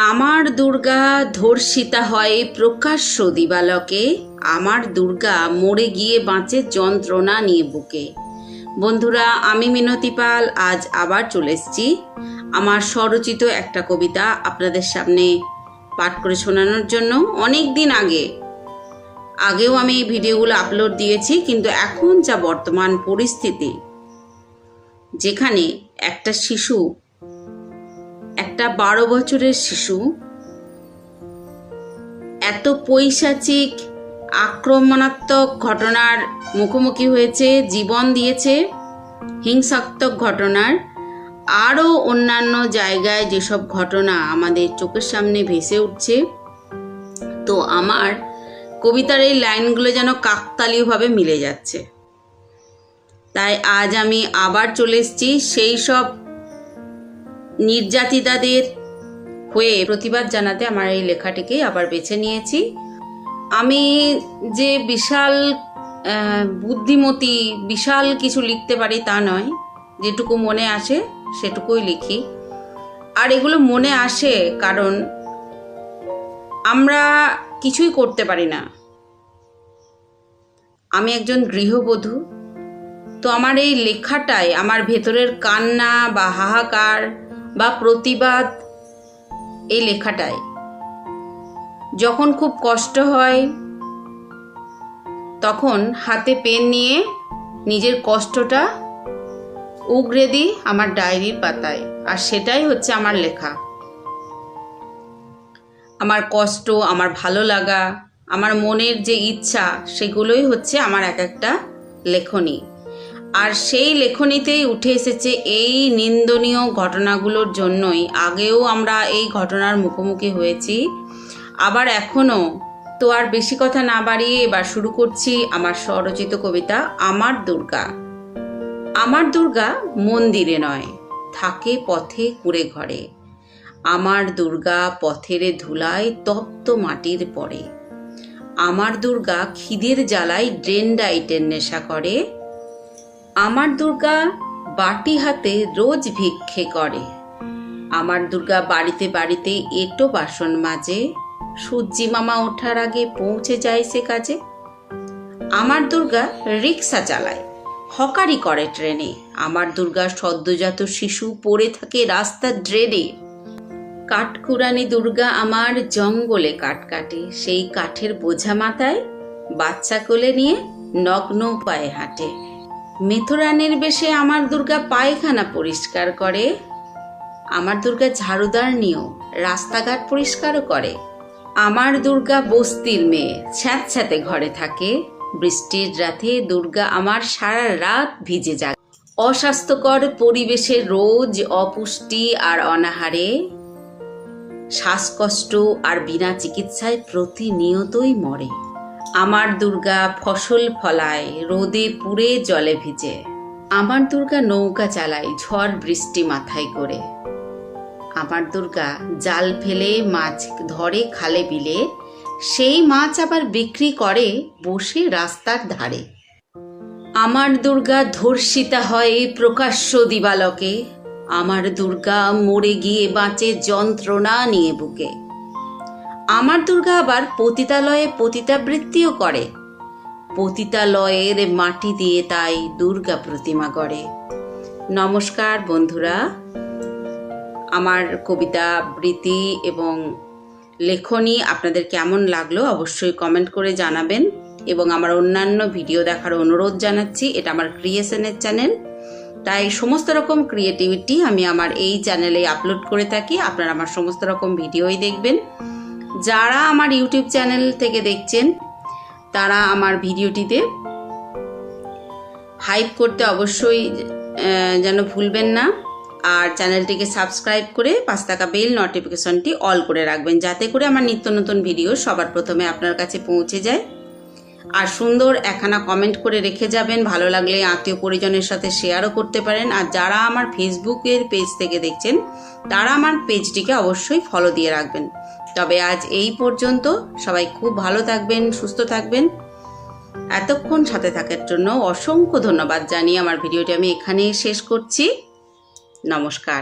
আমার দুর্গা ধর্ষিতা হয় প্রকাশ্য দিবালকে, আমার দুর্গা মরে গিয়ে বাঁচে যন্ত্রণা নিয়ে বুকে। বন্ধুরা, আমি মিনতি পাল আজ আবার চলে এসেছি আমার স্বরচিত একটা কবিতা আপনাদের সামনে পাঠ করে শোনানোর জন্য। অনেক দিন আগেও আমি এই ভিডিওগুলো আপলোড দিয়েছি, কিন্তু এখন যা বর্তমান পরিস্থিতি, যেখানে একটা শিশু, একটা 12 বছরের শিশু এত পৈশাচিক আক্রমণাত্মক ঘটনার মুখোমুখি হয়েছে, জীবন দিয়েছে, হিংসাত্মক ঘটনার, আরও অন্যান্য জায়গায় যেসব ঘটনা আমাদের চোখের সামনে ভেসে উঠছে, তো আমার কবিতার এই লাইনগুলো যেন কাকতালীয়ভাবে মিলে যাচ্ছে। তাই আজ আমি আবার চলে এসেছি সেই সব নির্যাতিতাদের হয়ে প্রতিবাদ জানাতে। আমার এই লেখাটিকে আবার বেছে নিয়েছি। আমি যে বিশাল বুদ্ধিমতী, বিশাল কিছু লিখতে পারি তা নয়, যেটুকু মনে আসে সেটুকুই লিখি। আর এগুলো মনে আসে কারণ আমরা কিছুই করতে পারি না। আমি একজন গৃহবধূ, তো আমার এই লেখাটায় আমার ভেতরের কান্না বা হাহাকার বা প্রতিবাদ, এই লেখাটায় যখন খুব কষ্ট হয় তখন হাতে পেন নিয়ে নিজের কষ্টটা উগরে দিই আমার ডায়েরির পাতায়, আর সেটাই হচ্ছে আমার লেখা। আমার কষ্ট, আমার ভালো লাগা, আমার মনের যে ইচ্ছা, সেগুলোই হচ্ছে আমার এক একটা লেখনী। আর সেই লেখনীতেই উঠে এসেছে এই নিন্দনীয় ঘটনাগুলোর জন্যই। আগেও আমরা এই ঘটনার মুখোমুখি হয়েছি, আবার এখনও। তো আর বেশি কথা না বাড়িয়ে এবার শুরু করছি আমার স্বরচিত কবিতা আমার দুর্গা। আমার দুর্গা মন্দিরে নয়, থাকে পথে কুঁড়ে ঘরে। আমার দুর্গা পথের ধুলায় তপ্ত মাটির পরে। আমার দুর্গা খিদের জ্বালায় ড্রেন্ডাইটের নেশা করে। আমার দুর্গা বাটি হাতে রোজ ভিক্ষে করে। আমার দুর্গা বাড়িতে বাড়িতে এঁটো বাসন মাজে। সূর্যি মামা ওঠার আগে পৌঁছে যায় সে কাজে। আমার দুর্গা রিক্সা চালায়, হকারি করে ট্রেনে। আমার দুর্গা সদ্যজাত শিশু পড়ে থাকে রাস্তার ড্রেনে। কাঠকুড়ানি দুর্গা আমার জঙ্গলে কাঠ কাটে। সেই কাঠের বোঝা মাথায় বাচ্চা কোলে নিয়ে নগ্ন পায়ে হাঁটে। মেথরানের বেশে আমার দুর্গা পায়খানা পরিষ্কার করে। আমার দুর্গা ঝাড়ুদার নিয়েও রাস্তাঘাট পরিষ্কারও করে। আমার দুর্গা বস্তির মেয়ে, স্যাঁতস্যাঁতে ঘরে থাকে। বৃষ্টির রাতে দুর্গা আমার সারা রাত ভিজে যায়। অস্বাস্থ্যকর পরিবেশে রোজ অপুষ্টি আর অনাহারে, শ্বাসকষ্ট আর বিনা চিকিৎসায় প্রতিনিয়তই মরে। আমার দুর্গা ফসল ফলায়, রোদে পুড়ে জলে ভিজে। আমার দুর্গা নৌকা চালায় ঝড় বৃষ্টি মাথায় করে। আমার দুর্গা জাল ফেলে মাছ ধরে খালে বিলে। সেই মাছ আবার বিক্রি করে বসে রাস্তার ধারে। আমার দুর্গা ধর্ষিতা হয় প্রকাশ্য দিবালকে। আমার দুর্গা মরে গিয়ে বাঁচে যন্ত্রণা নিয়ে বুকে। আমার দুর্গা আবার পতিতালয়ে পতিতাবৃত্তিও করে। পতিতালয়ের মাটি দিয়ে তাই দুর্গা প্রতিমা গড়ে। নমস্কার বন্ধুরা, আমার কবিতা আবৃত্তি এবং লেখনী আপনাদের কেমন লাগলো অবশ্যই কমেন্ট করে জানাবেন, এবং আমার অন্যান্য ভিডিও দেখার অনুরোধ জানাচ্ছি। এটা আমার ক্রিয়েশনের চ্যানেল, তাই সমস্ত রকম ক্রিয়েটিভিটি আমি আমার এই চ্যানেলে আপলোড করে থাকি। আপনারা আমার সমস্ত রকম ভিডিওই দেখবেন। যারা আমার ইউটিউব চ্যানেল থেকে দেখছেন তারা আমার ভিডিওটিতে হাইপ করতে অবশ্যই যেন ভুলবেন না। আর চ্যানেলটিকে সাবস্ক্রাইব করে পাশে থাকা বেল নোটিফিকেশনটি অল করে রাখবেন, যাতে করে আমার নিত্য নতুন ভিডিও সবার প্রথমে আপনার কাছে পৌঁছে যায়। আর সুন্দর একখানা কমেন্ট করে রেখে যাবেন। ভালো লাগলে আত্মীয় পরিজনের সাথে শেয়ারও করতে পারেন। আর যারা আমার ফেসবুকের পেজ থেকে দেখছেন তারা আমার পেজটিকে অবশ্যই ফলো দিয়ে রাখবেন। তবে আজ এই পর্যন্ত। সবাই খুব ভালো থাকবেন, সুস্থ থাকবেন। এতক্ষণ সাথে থাকার জন্য অসংখ্য ধন্যবাদ জানিয়ে আমার ভিডিওটি আমি এখানেই শেষ করছি। নমস্কার।